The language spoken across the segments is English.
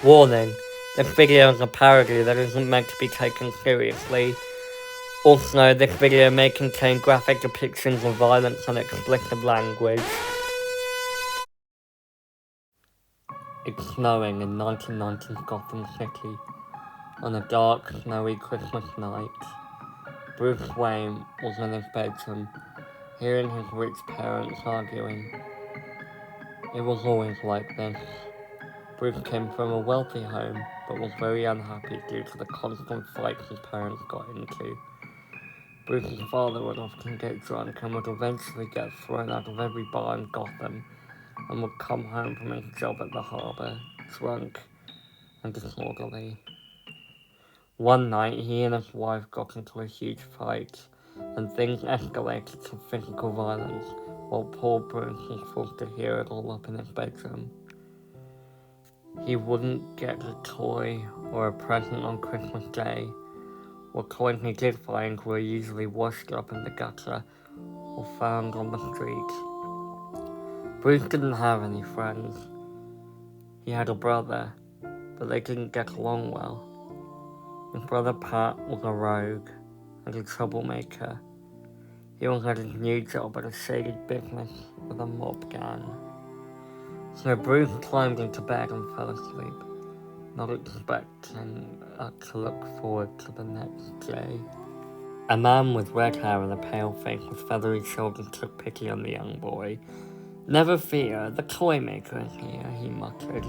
Warning, this video is a parody that isn't meant to be taken seriously. Also, this video may contain graphic depictions of violence and explicit language. It's snowing in 1990's Gotham City. On a dark, snowy Christmas night, Bruce Wayne was in his bedroom, hearing his rich parents arguing. It was always like this. Bruce came from a wealthy home, but was very unhappy due to the constant fights his parents got into. Bruce's father would often get drunk and would eventually get thrown out of every bar in Gotham, and would come home from his job at the harbour, drunk and disorderly. One night, he and his wife got into a huge fight, and things escalated to physical violence, while poor Bruce was forced to hear it all up in his bedroom. He wouldn't get a toy or a present on Christmas Day. What coins he did find were usually washed up in the gutter or found on the street. Bruce didn't have any friends. He had a brother, but they didn't get along well. His brother Pat was a rogue and a troublemaker. He was at his new job at a shady business with a mob gang. So Bruce climbed into bed and fell asleep, not expecting to look forward to the next day. A man with red hair and a pale face with feathery shoulders took pity on the young boy. "Never fear, the toy maker is here," he muttered.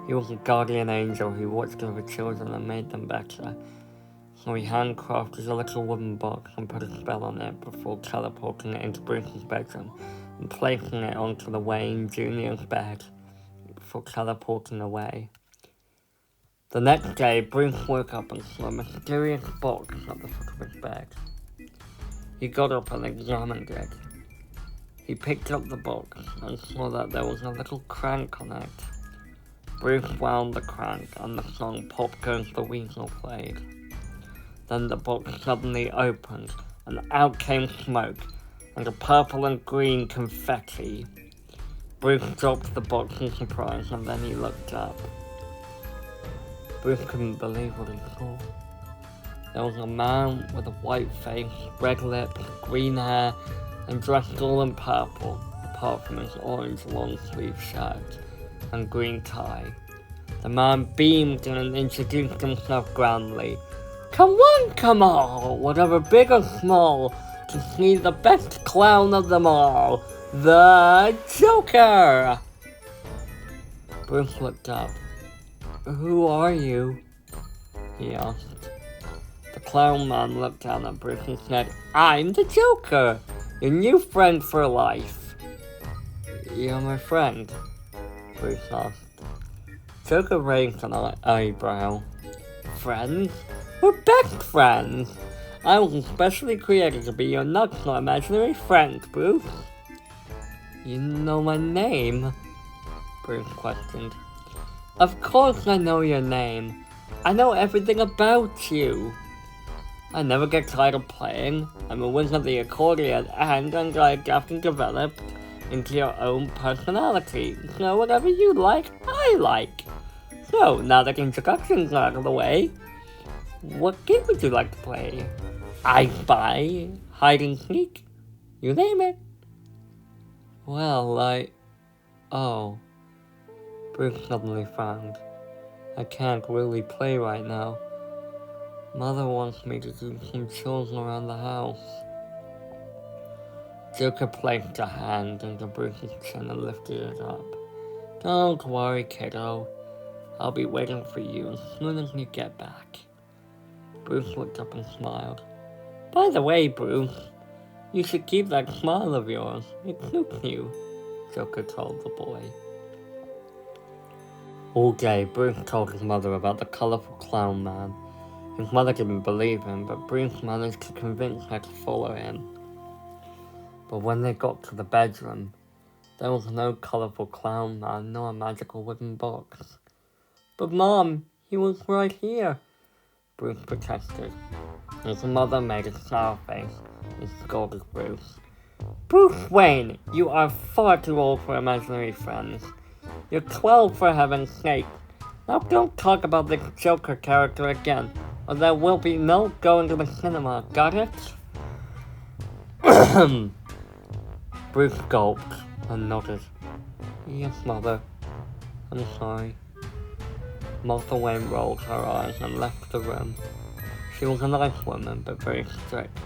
He was a guardian angel who watched over children and made them better. So he handcrafted a little wooden box and put a spell on it before teleporting it into Bruce's bedroom and placing it onto the Wayne Jr.'s bed before teleporting away. The next day, Bruce woke up and saw a mysterious box at the foot of his bed. He got up and examined it. He picked up the box and saw that there was a little crank on it. Bruce wound the crank and the song "Pop Goes the Weasel" played. Then the box suddenly opened and out came smoke and a purple and green confetti. Bruce dropped the box in surprise and then he looked up. Bruce couldn't believe what he saw. There was a man with a white face, red lips, green hair, and dressed all in purple, apart from his orange long-sleeve shirt and green tie. The man beamed and introduced himself grandly. "Come on, whatever big or small, to see the best clown of them all, the Joker!" Bruce looked up. "Who are you?" he asked. The clown man looked down at Bruce and said, "I'm the Joker, your new friend for life." "You're my friend?" Bruce asked. Joker raised an eyebrow. "Friends? We're best friends! I was especially created to be your not-so imaginary friend, Bruce." "You know my name?" Bruce questioned. "Of course I know your name. I know everything about you. I never get tired of playing. I'm a wizard of the accordion, and I adapt and develop into your own personality. So whatever you like, I like. So now that introductions are out of the way, what game would you like to play? I Spy, hide and seek, you name it." "Well, Oh." Bruce suddenly frowned. "I can't really play right now. Mother wants me to do some chores around the house." Joker placed a hand under Bruce's chin and lifted it up. "Don't worry, kiddo. I'll be waiting for you as soon as you get back." Bruce looked up and smiled. "By the way, Bruce, you should keep that smile of yours. It suits you," Joker told the boy. All day, Bruce told his mother about the colourful clown man. His mother didn't believe him, but Bruce managed to convince her to follow him. But when they got to the bedroom, there was no colourful clown man nor a magical wooden box. "But Mom, he was right here," Bruce protested. His mother made a sour face and scolded Bruce. "Bruce Wayne, you are far too old for imaginary friends. You're 12 for heaven's sake, Now don't talk about the Joker character again, or there will be no going to the cinema, got it? Bruce gulped and nodded. Yes, Mother. I'm sorry. Martha Wayne rolled her eyes and left the room. She was a nice woman, but very strict.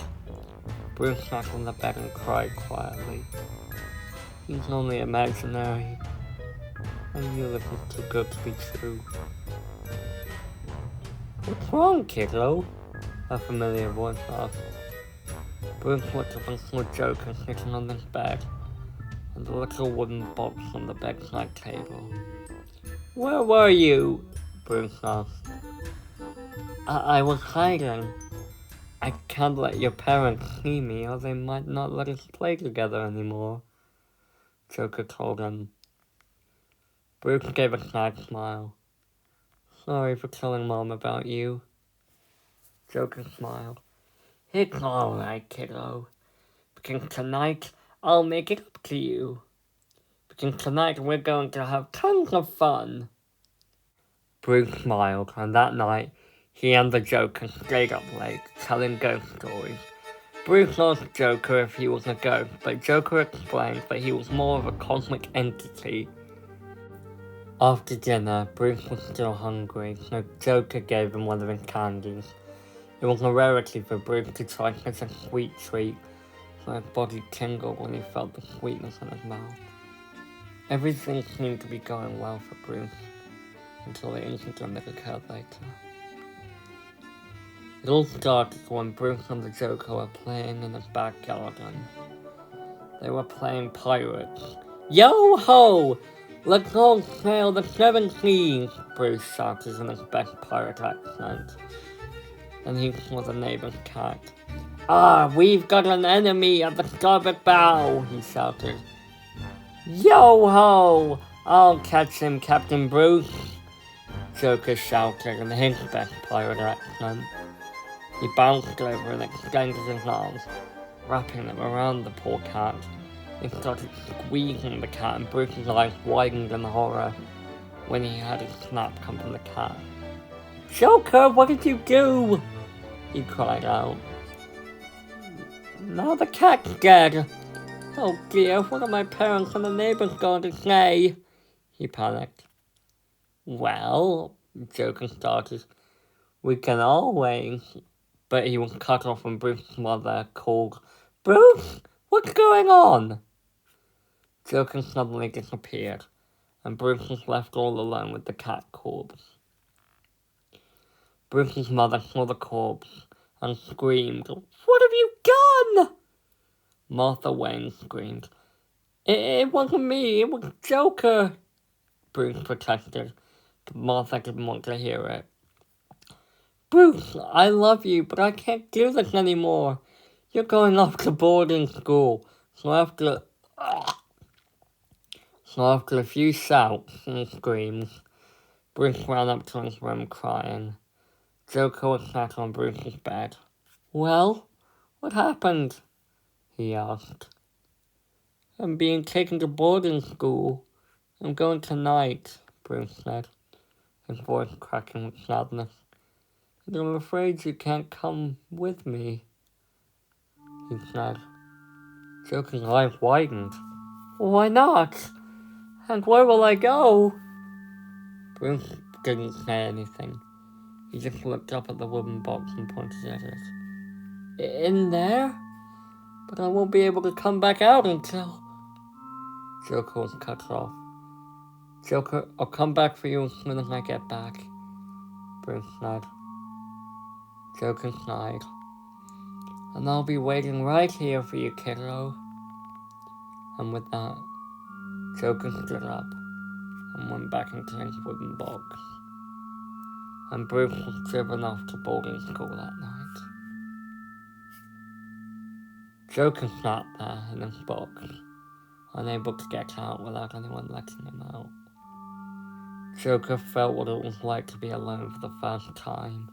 Bruce sat on the bed and cried quietly. He's only imaginary. I knew this was too good to be true. What's wrong, kiddo? A familiar voice asked. Bruce looked up and saw Joker sitting on his bed, and the little wooden box on the bedside table. Where were you? Bruce asked. I was hiding. I can't let your parents see me, or they might not let us play together anymore, Joker told him. Bruce gave a sad smile. Sorry for telling Mom about you. Joker smiled. It's alright, kiddo. Because tonight, I'll make it up to you. Because tonight, we're going to have tons of fun. Bruce smiled, and that night, he and the Joker stayed up late, telling ghost stories. Bruce asked Joker if he was a ghost, but Joker explained that he was more of a cosmic entity. After dinner, Bruce was still hungry, so Joker gave him one of his candies. It was a rarity for Bruce to try such a sweet treat, so his body tingled when he felt the sweetness in his mouth. Everything seemed to be going well for Bruce, until the incident that occurred later. It all started when Bruce and the Joker were playing in his back garden. They were playing pirates. Yo-ho! Let's all sail the 7 seas, Bruce shouted in his best pirate accent. And he saw the neighbor's cat. Ah, we've got an enemy at the starboard bow, he shouted. Yo-ho! I'll catch him, Captain Bruce, Joker shouted in his best pirate accent. He bounced over and extended his arms, wrapping them around the poor cat. He started squeezing the cat, and Bruce's eyes widened in horror when he heard a snap come from the cat. Joker, what did you do? He cried out. Now the cat's dead. Oh dear, what are my parents and the neighbors going to say? He panicked. Well, Joker started, we can always... But he was cut off when Bruce's mother called, Bruce, what's going on? Joker suddenly disappeared, and Bruce was left all alone with the cat corpse. Bruce's mother saw the corpse and screamed, What have you done? Martha Wayne screamed, It wasn't me, it was Joker, Bruce protested, but Martha didn't want to hear it. Bruce, I love you, but I can't do this anymore. You're going off to boarding school, so after a few shouts and screams, Bruce ran up to his room crying. Joker was sat on Bruce's bed. Well, what happened? He asked. I'm being taken to boarding school. I'm going tonight, Bruce said, his voice cracking with sadness. And I'm afraid you can't come with me, he said. Joker's eyes widened. Why not? And where will I go? Bruce didn't say anything. He just looked up at the wooden box and pointed at it. In there? But I won't be able to come back out until... Joker was cut off. Joker, I'll come back for you as soon as I get back, Bruce said. Joker sighed. And I'll be waiting right here for you, kiddo. And with that, Joker stood up and went back into his wooden box. And Bruce was driven off to boarding school that night. Joker sat there in his box, unable to get out without anyone letting him out. Joker felt what it was like to be alone for the first time.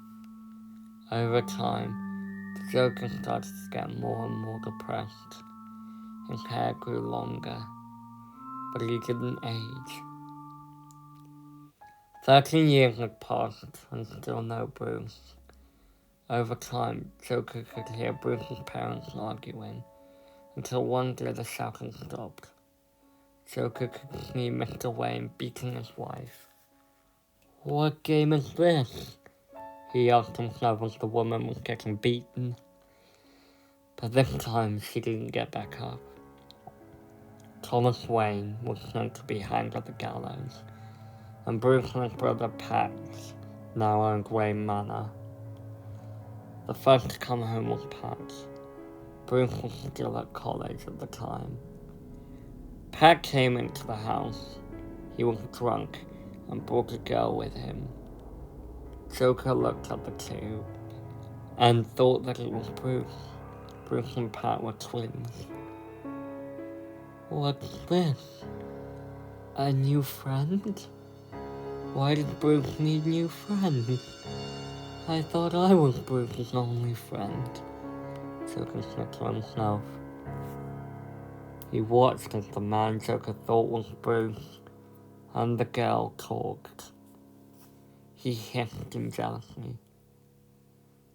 Over time, the Joker started to get more and more depressed. His hair grew longer, but he didn't age. 13 years had passed and still no Bruce. Over time, Joker could hear Bruce's parents arguing, until one day the shouting stopped. Joker could see Mr. Wayne beating his wife. "What game is this?" he asked himself as the woman was getting beaten. But this time she didn't get back up. Thomas Wayne was sent to be hanged at the gallows, and Bruce and his brother Pat now owned Wayne Manor. The first to come home was Pat. Bruce was still at college at the time. Pat came into the house. He was drunk and brought a girl with him. Joker looked at the two and thought that it was Bruce. Bruce and Pat were twins. "What's this? A new friend? Why did Bruce need new friends? I thought I was Bruce's only friend," Joker said to himself. He watched as the man Joker thought was Bruce and the girl talked. He hissed him jealously.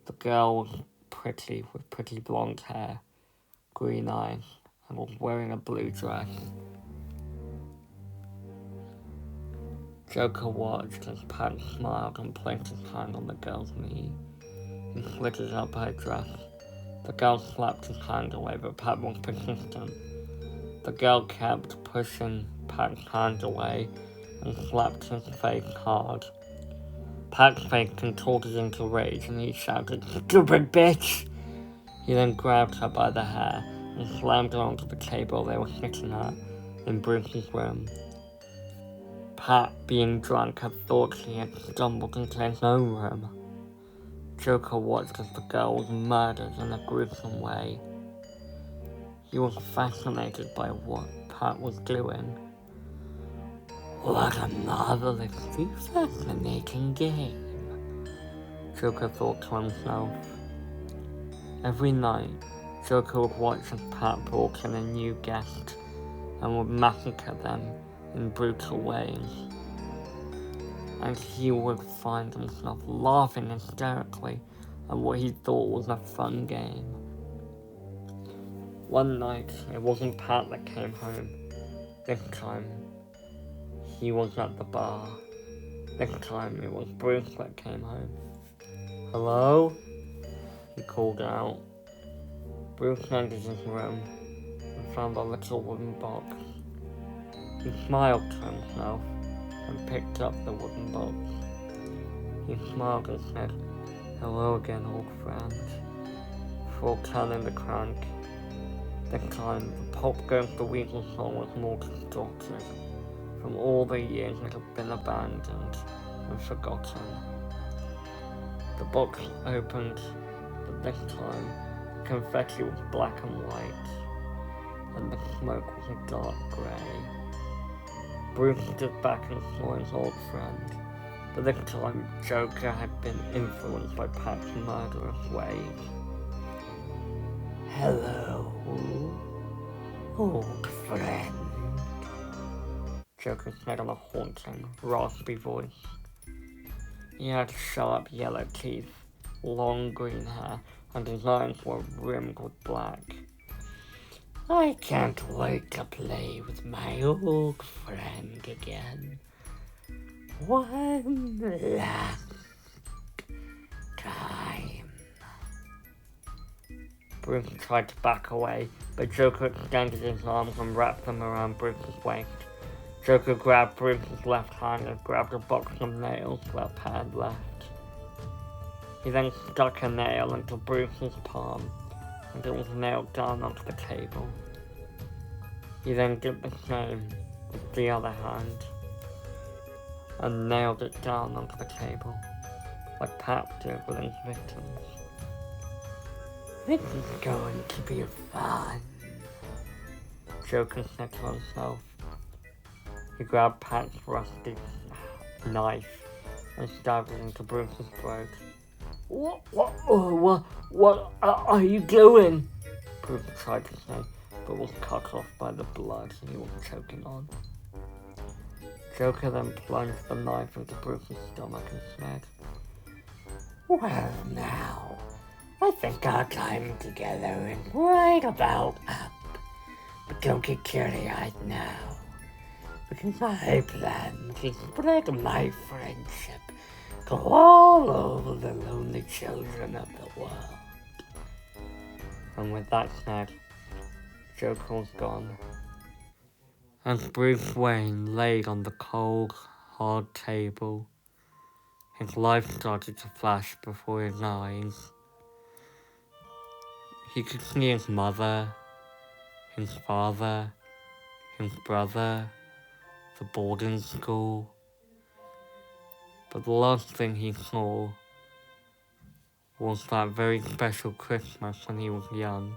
The girl was pretty, with pretty blonde hair, green eyes, and was wearing a blue dress. Joker watched as Pat smiled and placed his hand on the girl's knee. He slid it up her dress. The girl slapped his hand away, but Pat was persistent. The girl kept pushing Pat's hand away and slapped his face hard. Pat's face contorted into rage and he shouted, "Stupid bitch!" He then grabbed her by the hair and slammed her onto the table they were sitting at in Bruce's room. Pat, being drunk, had thought he had stumbled into his own room. Joker watched as the girl was murdered in a gruesome way. He was fascinated by what Pat was doing. "What a marvelously fascinating game," Joker thought to himself. Every night, Joker would watch as Pat brought in a new guest and would massacre them in brutal ways. And he would find himself laughing hysterically at what he thought was a fun game. One night, it wasn't Pat that came home. This time, he was at the bar. This time, it was Bruce that came home. "Hello?" he called out. Bruce entered his room and found a little wooden box. He smiled to himself and picked up the wooden box. He smiled and said, "Hello again, old friend," before turning the crank. This time, the Pop Goes the Weasel song was more distorted from all the years it had been abandoned and forgotten. The box opened, but this time, the confetti was black and white, and the smoke was a dark grey. Bruce stood back and saw his old friend, but this time Joker had been influenced by Pat's murderous ways. "Hello, old friend," Joker said in a haunting, raspy voice. He had sharp yellow teeth, long green hair, and his eyes were rimmed with black. "I can't wait to play with my old friend again. One last time." Bruce tried to back away, but Joker extended his arms and wrapped them around Bruce's waist. Joker grabbed Bruce's left hand and grabbed a box of nails that Pat had left. He then stuck a nail into Bruce's palm, and it was nailed down onto the table. He then did the same with the other hand, and nailed it down onto the table, like Pat did with his victims. "This is going to be fun," Joker said to himself. He grabbed Pat's rusty knife and stabbed it into Bruce's throat. What are you doing?" Bruce tried to say, but was cut off by the blood he was choking on. Joker then plunged the knife into Bruce's stomach and said, "Well now, I think our time together is right about up. But don't get teary-eyed now, because my plan to spread my friendship go all over the lonely children of the world." And with that said, Joker was gone. As Bruce Wayne laid on the cold, hard table, his life started to flash before his eyes. He could see his mother, his father, his brother, the boarding school. But the last thing he saw was that very special Christmas when he was young,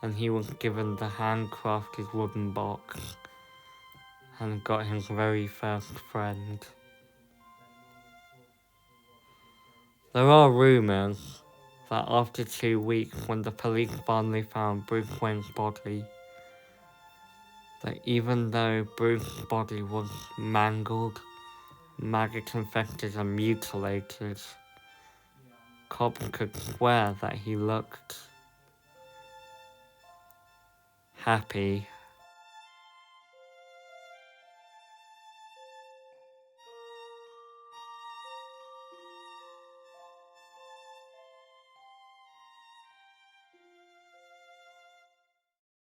and he was given the handcrafted wooden box and got his very first friend. There are rumours that after 2 weeks, when the police finally found Bruce Wayne's body, that even though Bruce's body was mangled, maggot-infected and mutilated, cops could swear that he looked happy